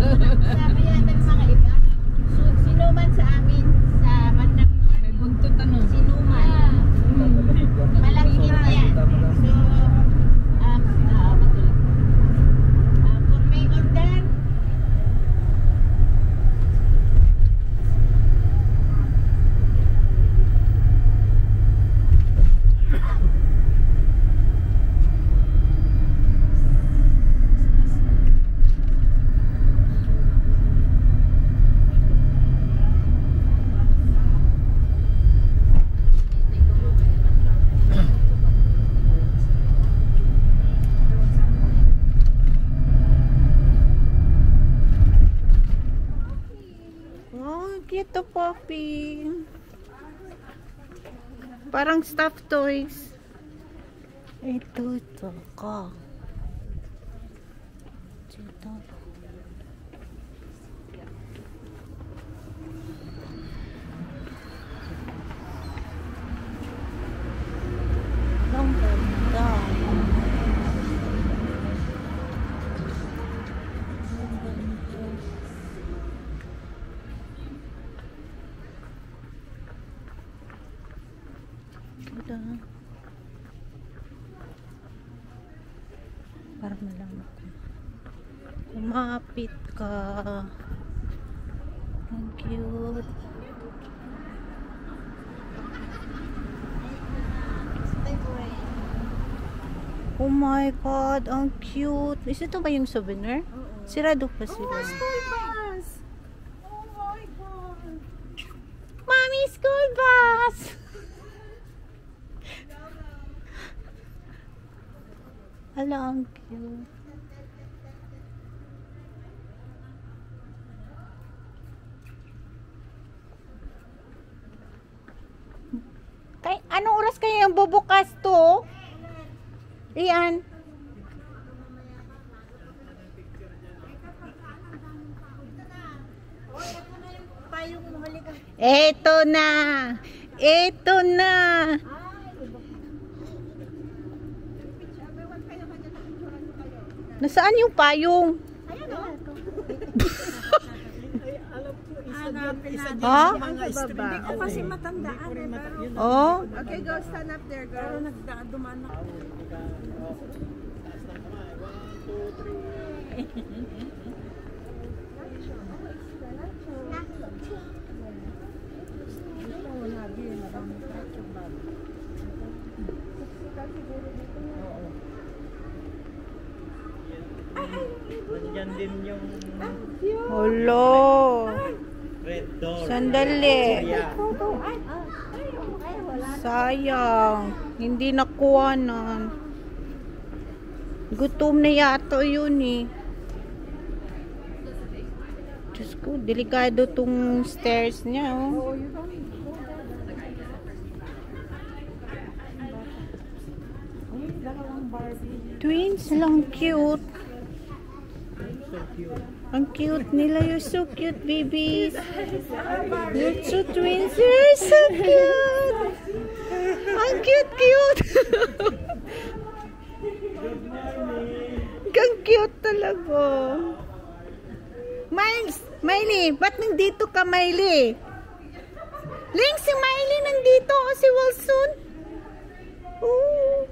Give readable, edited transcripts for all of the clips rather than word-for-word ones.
Sabi yata ng mga iba, sinuman sa amin sa bandang May buntot ano. sinuman. Malaki yan. So, kung may order, Cute puppy. Parang stuffed toys. Ito ka. Ito. Ang ganda. Para malaman ko. Kumapit ka. Ang cute. Oh my God, ang cute. Is ito ba yung souvenir? Sirado pa sila. oh, school bus! Oh my God! Mommy, school bus! Hala, ang cute. Anong oras kaya yung bubukas to? Iyan. Eto na. Eto na. Nasaan yung payong? Ha? Hindi ko kasi matandaan eh. Oh? Okay, go stand up there, girl. Pero nagdumaan ako. Nandiyan din yung Hello. red door. Sandali. Sayang. Hindi nakuha nun. Gutom na yata yun eh. Diyos ko, delikado tong stairs niya oh. Twins lang, cute. Ang cute nila. You're so cute, babies. You're so twins. You're so cute. Ang cute. Ang cute talaga. Miley, ba't nandito ka, Miley? Link, si Miley nandito o si Wilson? Oh.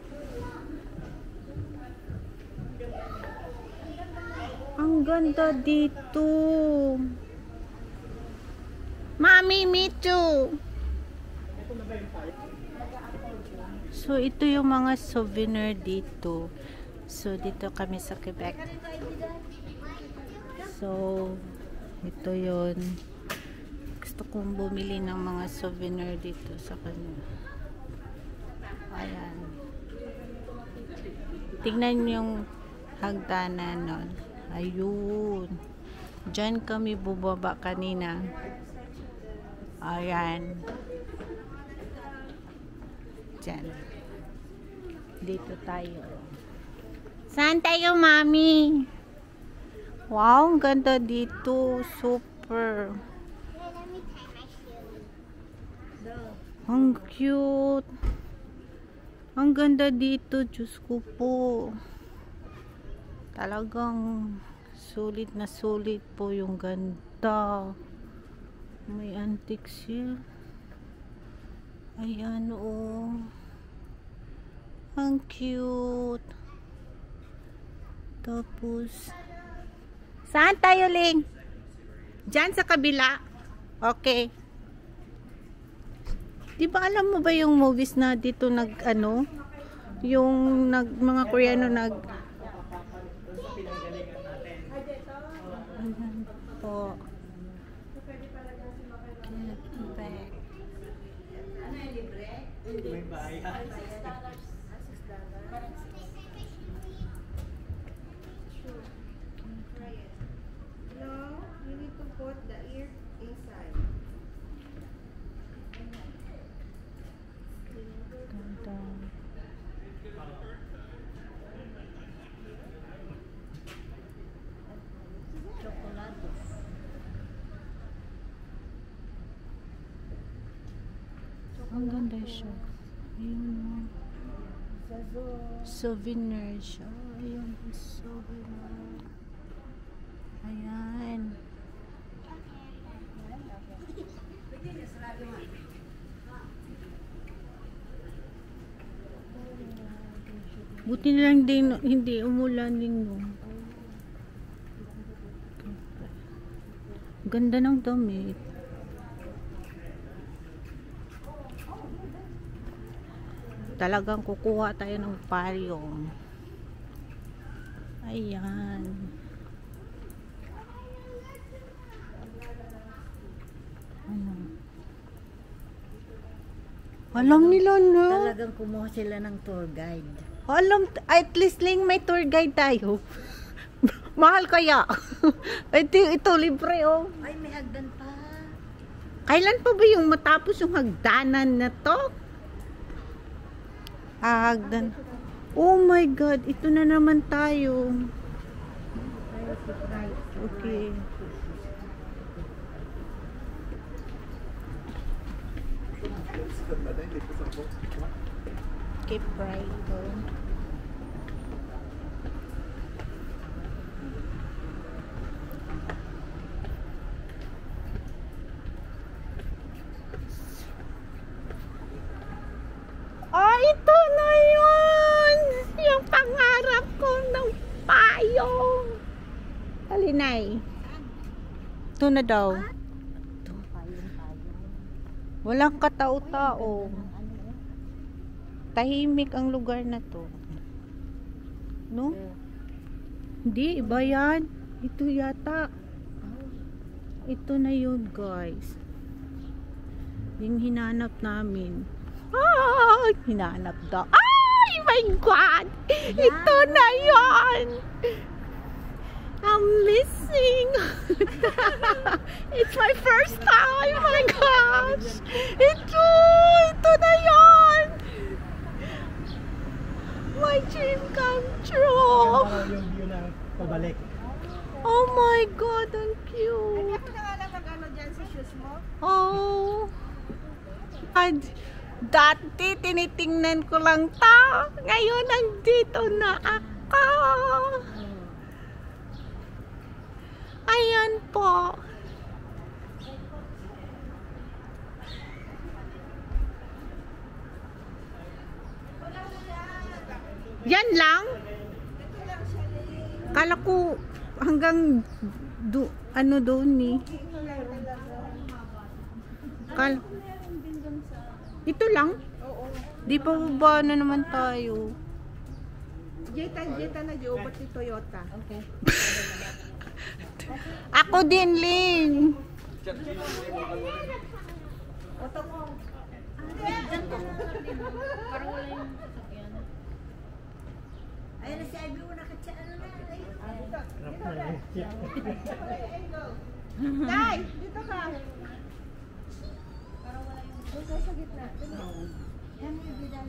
Ang ganda dito. Mami, me too. So, ito yung mga souvenir dito. So, dito kami sa Quebec. So, ito yun. Gusto kong bumili ng mga souvenir dito sa kanya. Ayan. Tingnan yung hagdanan nun. Ayun. Diyan kami bubaba kanina. Ayan. Diyan. Dito tayo. Saan tayo, mami? Wow, ang ganda dito. Super. Ang cute. Ang ganda dito. Diyos ko po. Talagang Sulit na sulit po yung ganda. May antique siya. Ayan, oh. Ang cute. Tapos, saan tayo, Ling? Diyan sa kabila. Okay. Di ba alam mo ba yung movies na dito yung mga Koreano Ayan po. May bayad. No, you need to put the ear inside. Ganda. Ang ganda siya. Ayun. Souvenir siya. Ayun. Souvenir. Ayan. Buti na lang din hindi umulan din no. Ganda ng damit. Talagang kukuha tayo ng payong. Ayan. Ano? Alam nila no? Talagang kumuha sila ng tour guide. Alam, at least Ling, may tour guide tayo. Mahal kaya. ito libre oh. Ay, may hagdan pa. Kailan pa ba yung matapos yung hagdanan na to? Hagdan. Oh my God, ito na naman tayo. Okay. Keep right going. Oh, ito na yun! Yung pangarap ko ng payong. Alinay. Ito na daw. Walang katao-tao. Tahimik ang lugar na to. No? Hindi, iba yan. Ito yata. Ito na yun, guys. Yung hinanap namin. Ah! Hinanap daw. Ay, my God! Ito na yun! I'm missing. It's my first time. Oh my gosh. Ito na yun. My dream come true. Yung view na pabalik. Oh my God, ang cute. Ako na nga lang mag-ano dyan sa shoes mo. Oh. And dati tinitingnan ko lang to. Ngayon nandito na ako. Ayan po. Yan lang? Kala ko hanggang ano doon ni. Ito lang? Oo. Di pa ba na naman tayo? Jeta na diobot ni Toyota. Okay. Ako din, Ling. Oto mo. Parang wala yung sasakyan. Ayun na si Ivy mo nakatsa ano na. Day, dito ka. Parang wala yung... Dito sa gitna. Yan yung dito.